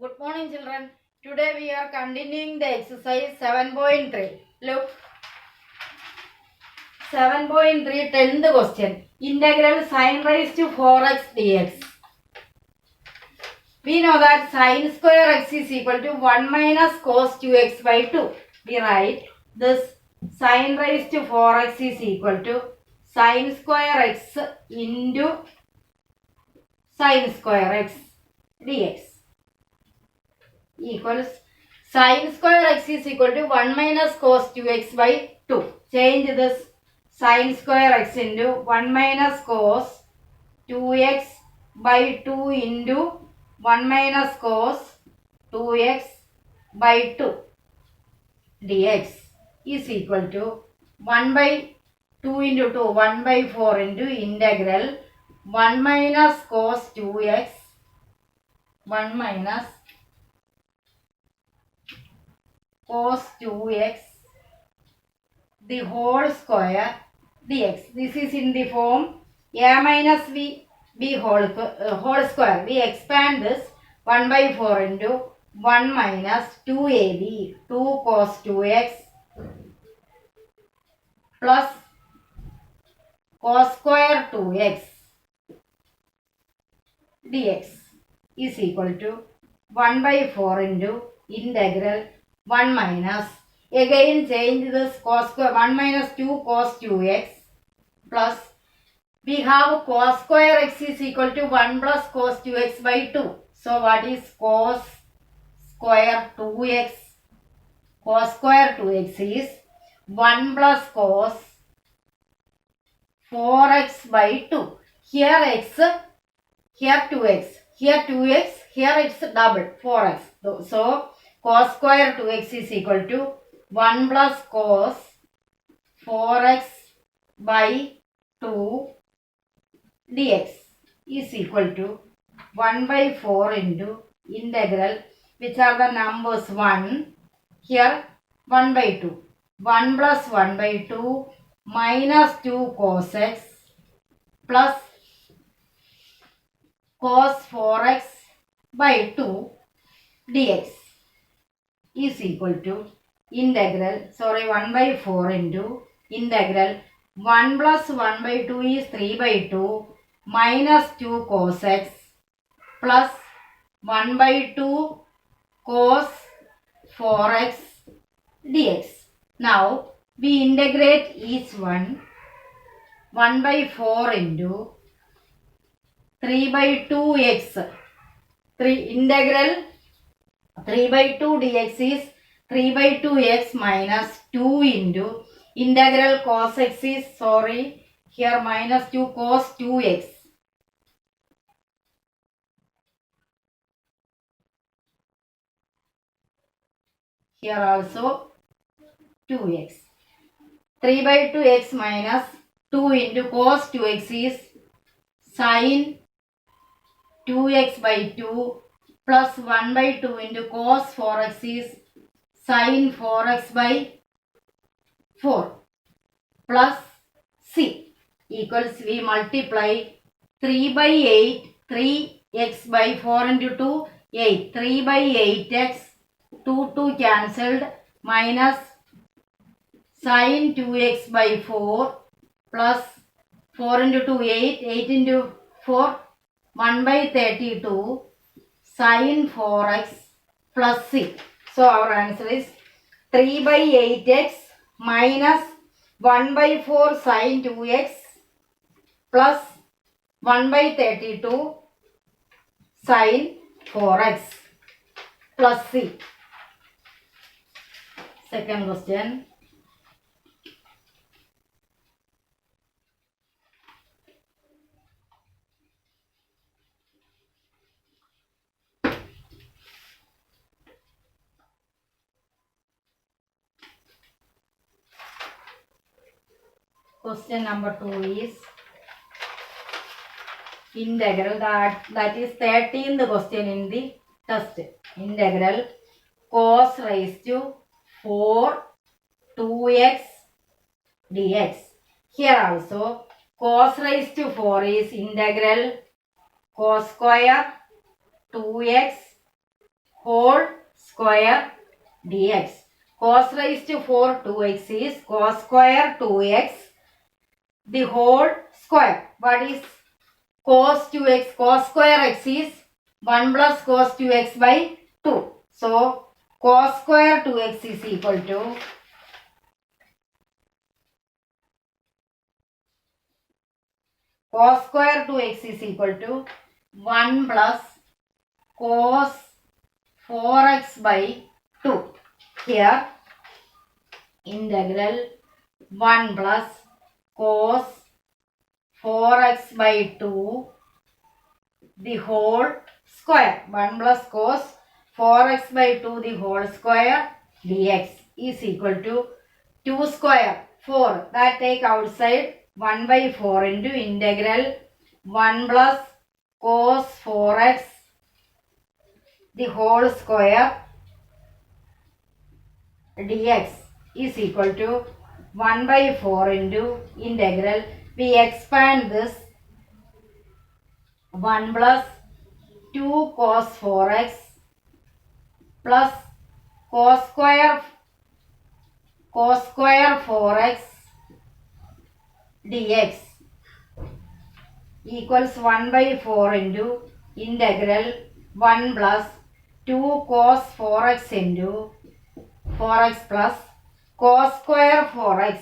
Good morning, children. Today we are continuing the exercise 7.3. Look, 7.3, 10th question. Integral sin raised to 4x dx. We know that sin square x is equal to 1 minus cos 2x by 2. We write this sin raised to 4x is equal to sin square x into sin square x dx equals sin square x is equal to 1 minus cos 2x by 2. Change this sin square x into 1 minus cos 2x by 2 into 1 minus cos 2x by 2 dx is equal to 1 by 2 into 2, 1 by 4 into integral 1 minus cos 2x 1 minus cos 2x the whole square dx. This is in the form a minus b whole square. We expand this 1 by 4 into 1 minus 2ab 2 cos 2x plus cos square 2x dx is equal to 1 by 4 into integral 1 minus, again change this cos square 1 minus 2 cos 2x plus we have cos square x is equal to 1 plus cos 2x by 2. So what is cos square 2x? Cos square 2x is 1 plus cos 4x by 2. Here x, here 2x, here 2x, here it's double 4x. So cos square 2x is equal to 1 plus cos 4x by 2 dx is equal to 1 by 4 into integral, which are the numbers 1, here 1 by 2. 1 plus 1 by 2 minus 2 cos x plus cos 4x by 2 dx is equal to integral 1 by 4 into integral 1 plus 1 by 2 is 3 by 2 minus 2 cos x plus 1 by 2 cos 4x dx. Now we integrate each one. 1 by 4 into 3 by 2x. Integral 3 by 2 dx is 3 by 2x minus 2 into integral cos x is, here minus 2 cos 2x. Here also 2x. 3 by 2x minus 2 into cos 2x is sin 2x by 2 plus 1 by 2 into cos 4x is sin 4x by 4 plus c equals, we multiply 3 by 8, 3x by 4 into 2, 8, 3 by 8x, 2 cancelled, minus sin 2x by 4 plus 4 into 2, 8, 8 into 4, 1 by 32 sin 4x plus c. So our answer is 3 by 8x minus 1 by 4 sin 2x plus 1 by 32 sin 4x plus c. Second question. Question number 2 is integral, that is 13th question in the test. Integral cos raised to 4 2x dx. Here also cos raised to 4 is integral cos square 2x whole square dx. Cos raised to 4 2x is cos square 2x the whole square. What is cos 2x? Cos square x is 1 plus cos 2x by 2. So, cos square 2x is equal to cos square 2x is equal to 1 plus cos 4x by 2. Here, integral 1 plus cos 4x by 2 the whole square. 1 plus cos 4x by 2 the whole square dx is equal to 2 square 4. That take outside 1 by 4 into integral 1 plus cos 4x the whole square dx is equal to 1 by 4 into integral. We expand this 1 plus 2 cos 4x plus cos square 4x dx equals 1 by 4 into integral 1 plus 2 cos 4x into 4x plus cos square 4x.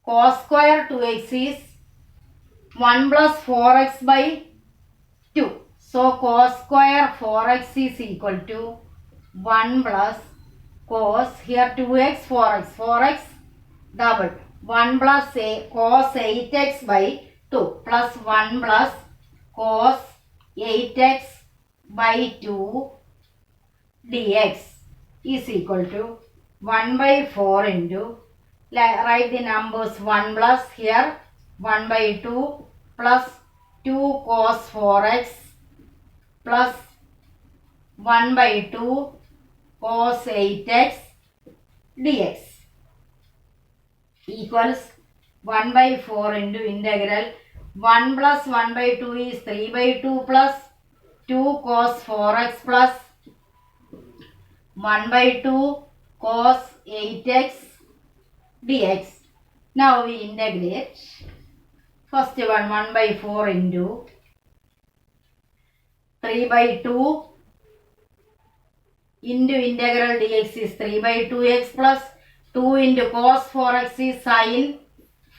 Cos square 2x is 1 plus 4x by 2. So, cos square 4x is equal to 1 plus cos, here 2x, 4x double. 1 plus cos 8x by 2 plus 1 plus cos 8x by 2 dx is equal to 1 by 4 into, write the numbers 1 plus here 1 by 2 plus 2 cos 4x plus 1 by 2 cos 8x dx equals 1 by 4 into integral 1 plus 1 by 2 is 3 by 2 plus 2 cos 4x plus 1 by 2 cos 8x dx. Now we integrate. First one 1 by 4 into 3 by 2 into integral dx is 3 by 2x plus 2 into cos 4x is sin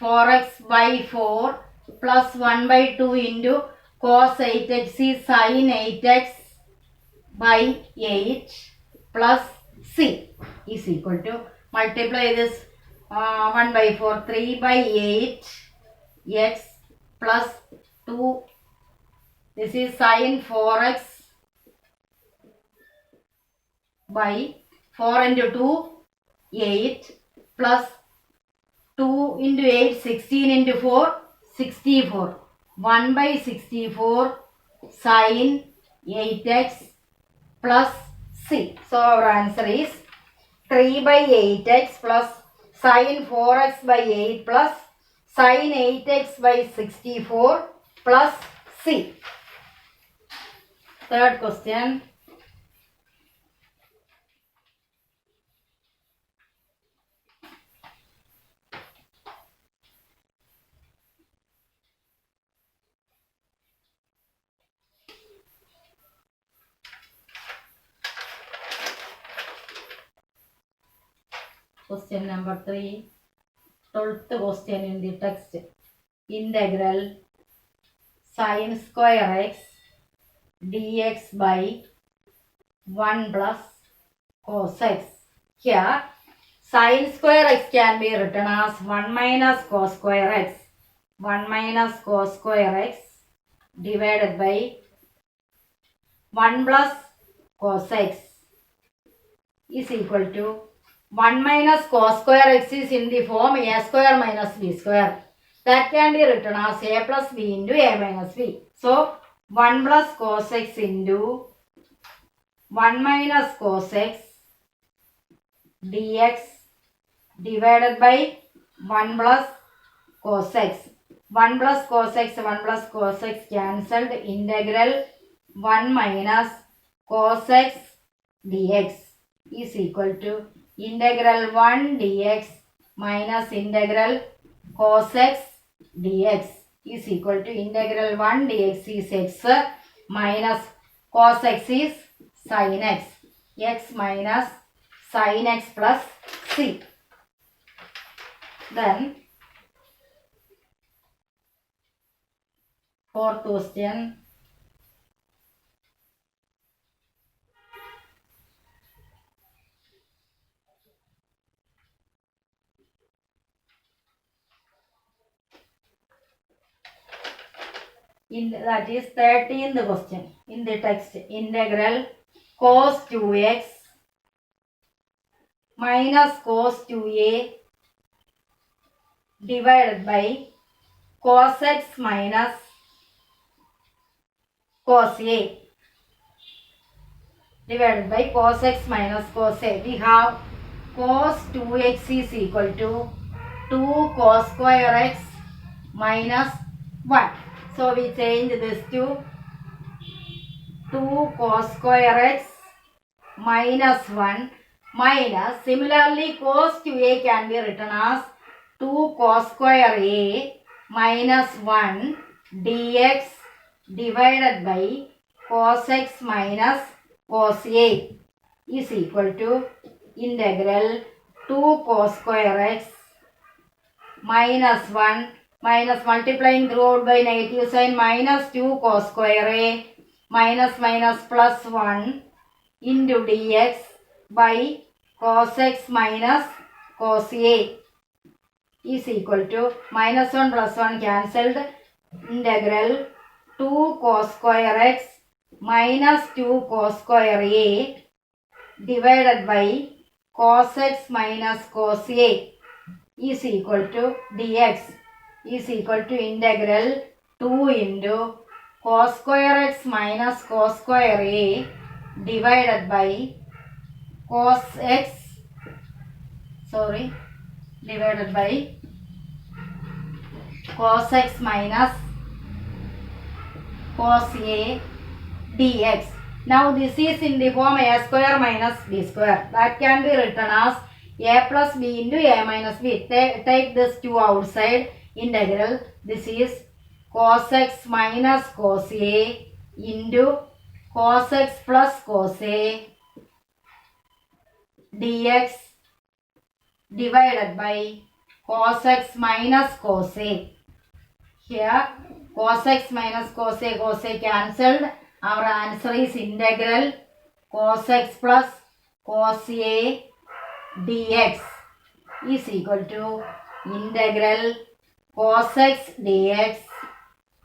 4x by 4 plus 1 by 2 into cos 8x is sin 8x by 8 plus c is equal to, multiply this 1 by 4, 3 by 8 x plus 2, this is sin 4x by 4 into 2, 8 plus 2 into 8, 16 into 4, 64. 1 by 64 sin 8x plus c. So, our answer is 3 by 8x plus sin 4x by 8 plus sin 8x by 64 plus c. Third question. Question number 3, 12th question in the text. Integral sin square x dx by 1 plus cos x. Here, sin square x can be written as 1 minus cos square x. 1 minus cos square x divided by 1 plus cos x is equal to 1 minus cos square x is in the form a square minus b square. That can be written as a plus b into a minus b. So, 1 plus cos x into 1 minus cos x dx divided by 1 plus cos x. 1 plus cos x, 1 plus cos x cancelled. Integral 1 minus cos x dx is equal to integral 1 dx minus integral cos x dx is equal to integral 1 dx is x minus cos x is sin x. X minus sin x plus c. Then fourth question. That is 13th question in the text. Integral cos 2x minus cos 2a divided by cos x minus cos a divided by cos x minus cos a. We have cos 2x is equal to 2 cos square x minus 1. So we change this to 2 cos square x minus 1 minus, similarly cos 2a can be written as 2 cos square a minus 1 dx divided by cos x minus cos a is equal to integral 2 cos square x minus 1 minus multiplying throughout by negative sign minus 2 cos square a minus minus plus 1 into dx by cos x minus cos a is equal to minus 1 plus 1 cancelled, integral 2 cos square x minus 2 cos square a divided by cos x minus cos a is equal to dx is equal to integral 2 into cos square x minus cos square a divided by cos x divided by cos x minus cos a dx. Now this is in the form a square minus b square. That can be written as a plus b into a minus b. Take this 2 outside. Integral. This is cos x minus cos a into cos x plus cos a dx divided by cos x minus cos a. Here cos x minus cos a cancelled. Our answer is integral cos x plus cos a dx is equal to integral cos x dx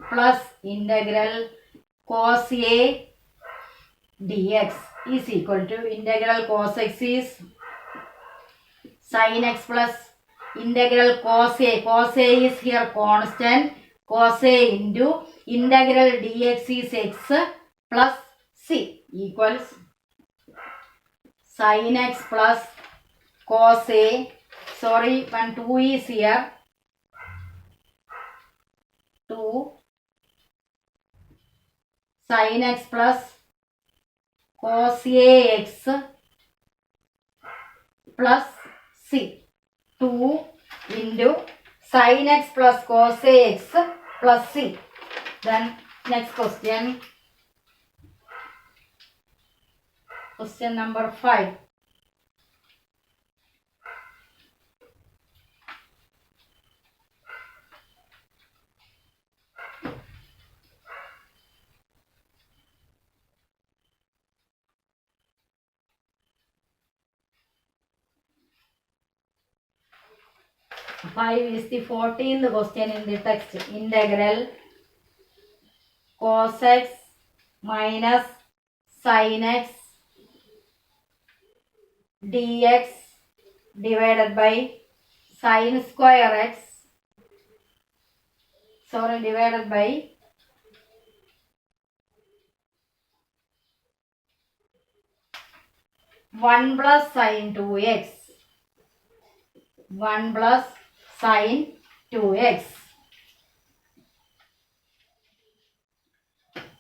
plus integral cos a dx is equal to integral cos x is sin x plus integral cos a. Cos a is here constant. Cos a into integral dx is x plus c equals sin x plus cos a. Sorry, when 2 is here. 2 sin x plus cos a x plus c. 2 into sin x plus cos a x plus c. Then next question. Question number 5. Five is the 14th question in the text. Integral cos x minus sin x dx divided by sin square x. Divided by 1 plus sin 2x. 1 plus sin 2x.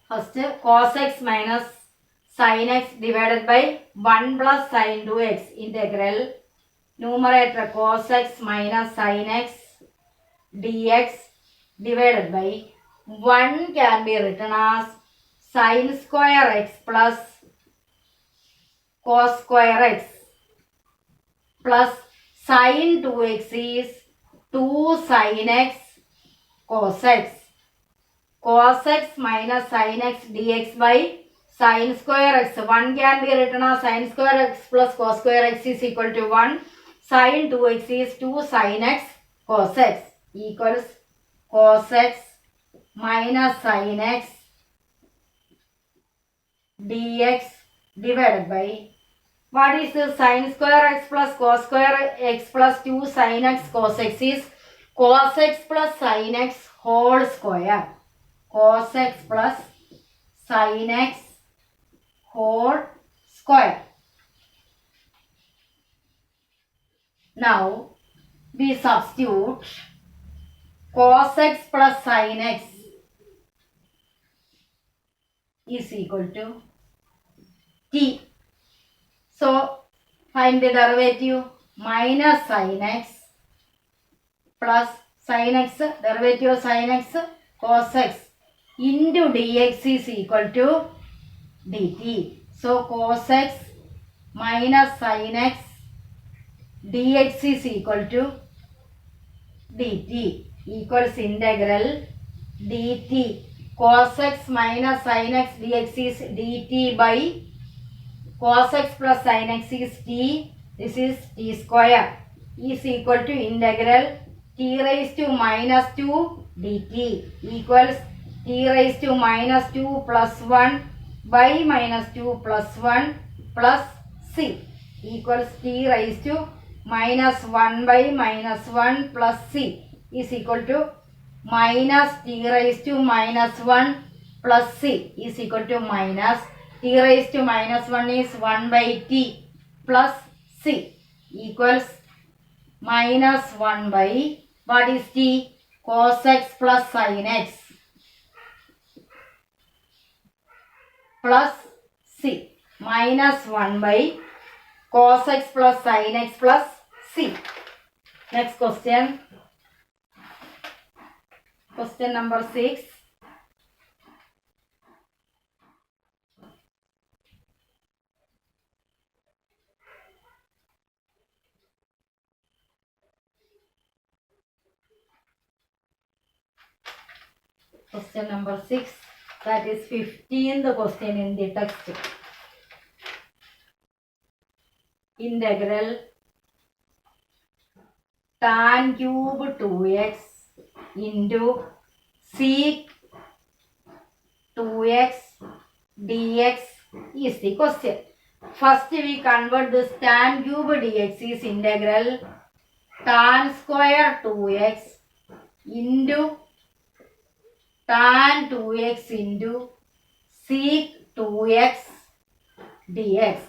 First cos x minus sin x divided by 1 plus sin 2x integral numerator cos x minus sin x dx divided by 1 can be written as sin square x plus cos square x plus sin 2x is 2 sin x cos x. Cos x minus sin x dx by sin square x. 1 can be written as sin square x plus cos square x is equal to 1. Sin 2x is 2 sin x cos x equals cos x minus sin x dx divided by, what is this? Sin square x plus cos square x plus 2 sin x cos x is cos x plus sin x whole square. Cos x plus sin x whole square. Now we substitute cos x plus sin x is equal to t. So find the derivative. Minus sin x plus sin x, derivative of sin x cos x into dx is equal to dt. So cos x minus sin x dx is equal to dt equals integral dt cos x minus sin x dx is dt by cos x plus sin x is t, this is t square, is equal to integral t raised to minus 2 dt equals t raised to minus 2 plus 1 by minus 2 plus 1 plus c equals t raised to minus 1 by minus 1 plus c is equal to minus t raised to minus 1 plus c is equal to minus t raised to minus 1 is 1 by t plus c equals minus 1 by, what is t? Cos x plus sin x plus c minus 1 by cos x plus sin x plus c. Next question. Question number 6. Question number 6, that is 15th question in the text. Integral tan cube 2x into sec 2x dx is the question. First we convert this tan cube dx is integral tan square 2x into tan 2x into sec 2x dx.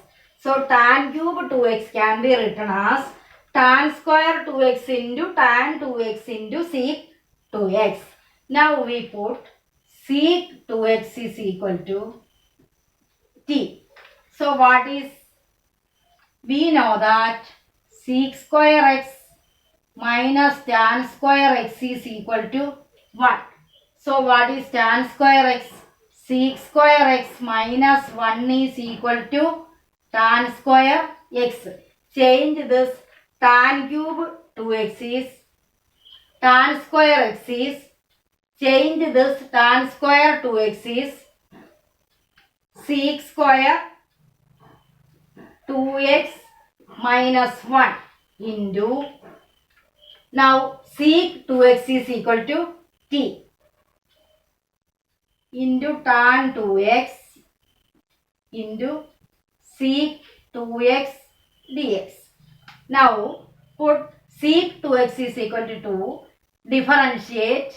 So tan cube 2x can be written as tan square 2x into tan 2x into sec 2x. Now we put sec 2x is equal to t. So what is? We know that sec square x minus tan square x is equal to 1. So what is tan square x? Sec square x minus 1 is equal to tan square x. Change this tan cube 2x is tan square x is, change this tan square 2x is sec square 2x minus 1 into, now sec 2x is equal to t into tan 2x into sec 2x dx. Now put sec 2x is equal to 2, differentiate,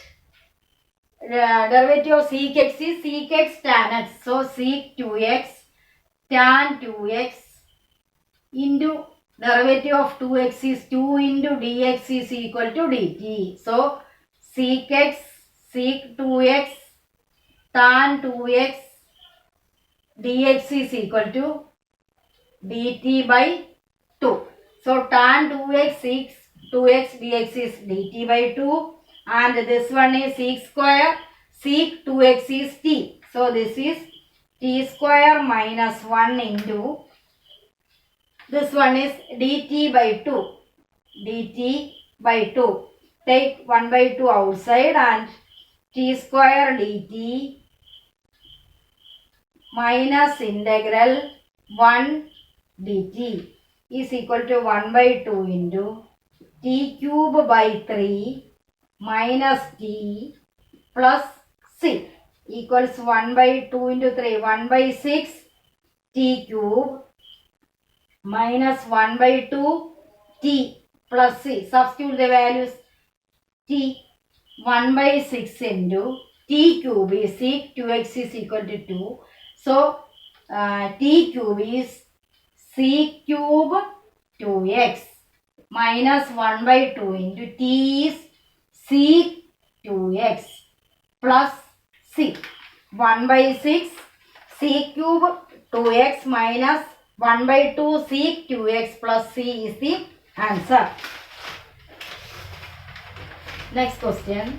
derivative of sec x is sec x tan x. So sec 2x tan 2x into derivative of 2x is 2 into dx is equal to dt. So sec x sec 2x tan 2x dx is equal to dt by 2. So tan 2x is 2x dx is dt by 2, and this one is sec square. Sec 2x is t. So this is t square minus 1 into this one is dt by 2. dt by 2. Take 1 by 2 outside and t square dt minus integral 1 dt is equal to 1 by 2 into t cube by 3 minus t plus c equals 1 by 2 into 3, 1 by 6 t cube minus 1 by 2 t plus c. Substitute the values. T 1 by 6 into t cube is sec 2x is equal to 2. So t cube is sec cube 2x minus 1 by 2 into t is sec 2x plus c. 1 by 6 sec cube 2x minus 1 by 2 sec 2x plus c is the answer. Next question.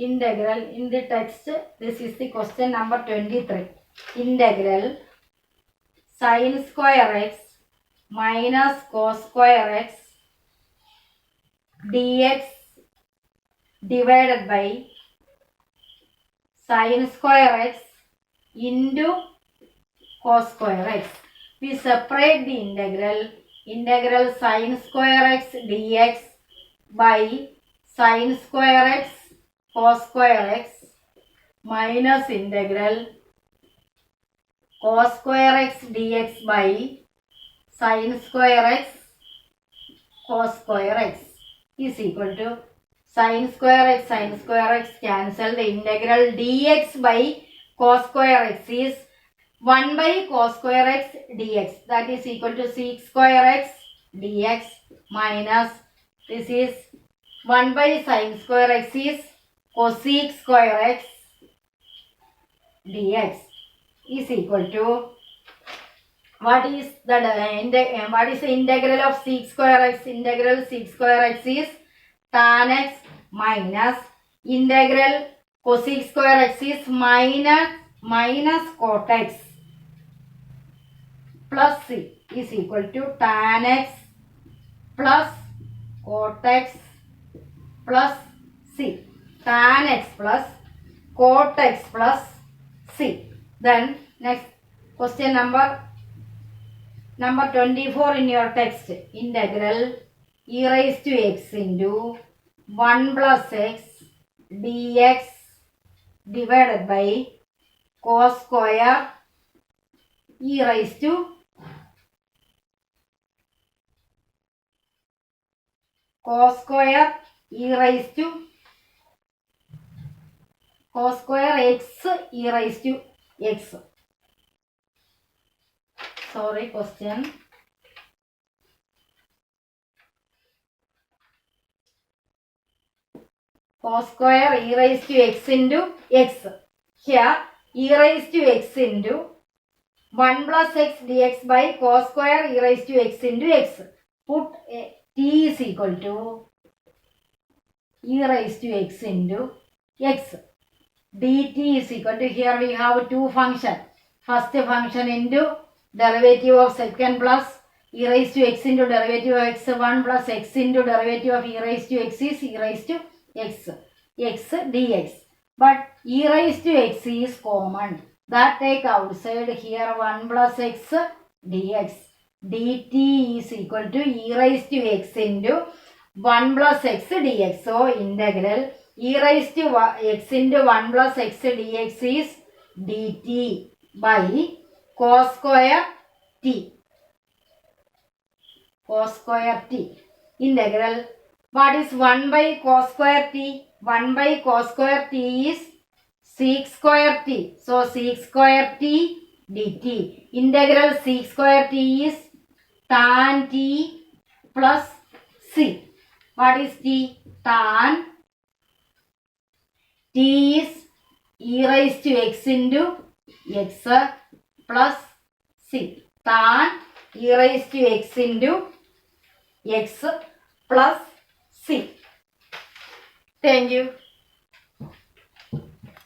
Integral in the text, this is the question number 23. Integral sin square x minus cos square x dx divided by sin square x into cos square x. We separate the integral sin square x dx by sin square x cos square x minus integral cos square x dx by sin square x cos square x is equal to sin square x cancel. The integral dx by cos square x is 1 by cos square x dx, that is equal to sec square x dx minus this is 1 by sin square x is cosec square x dx is equal to what is the integral of sec square x? Integral sec square x is tan x minus integral cosec square x is minus cot x plus c is equal to tan x plus cot x plus c. Tan x plus cot x plus c. Then next question number 24 in your text. Integral e raised to x into 1 plus x dx divided by cos square e raised to cos square e raised to cos square x e raised to x. Sorry, question. Cos square e raised to x into x. Here e raised to x into 1 plus x dx by cos square e raised to x into x. Put t is equal to e raised to x into x. dt is equal to, here we have two functions. First function into derivative of second plus e raised to x into derivative of x1 plus x into derivative of e raised to x is e raised to x dx. But e raised to x is common. That take outside. Here 1 plus x dx. dt is equal to e raised to x into 1 plus x dx. So integral e raised to x into 1 plus x dx is dt by cos square t. Cos square t. Integral. What is 1 by cos square t? 1 by cos square t is sec square t. So sec square t dt. Integral sec square t is tan t plus c. What is t? Tan t is e raised to x into x plus c. Tan e raised to x into x plus c. Thank you.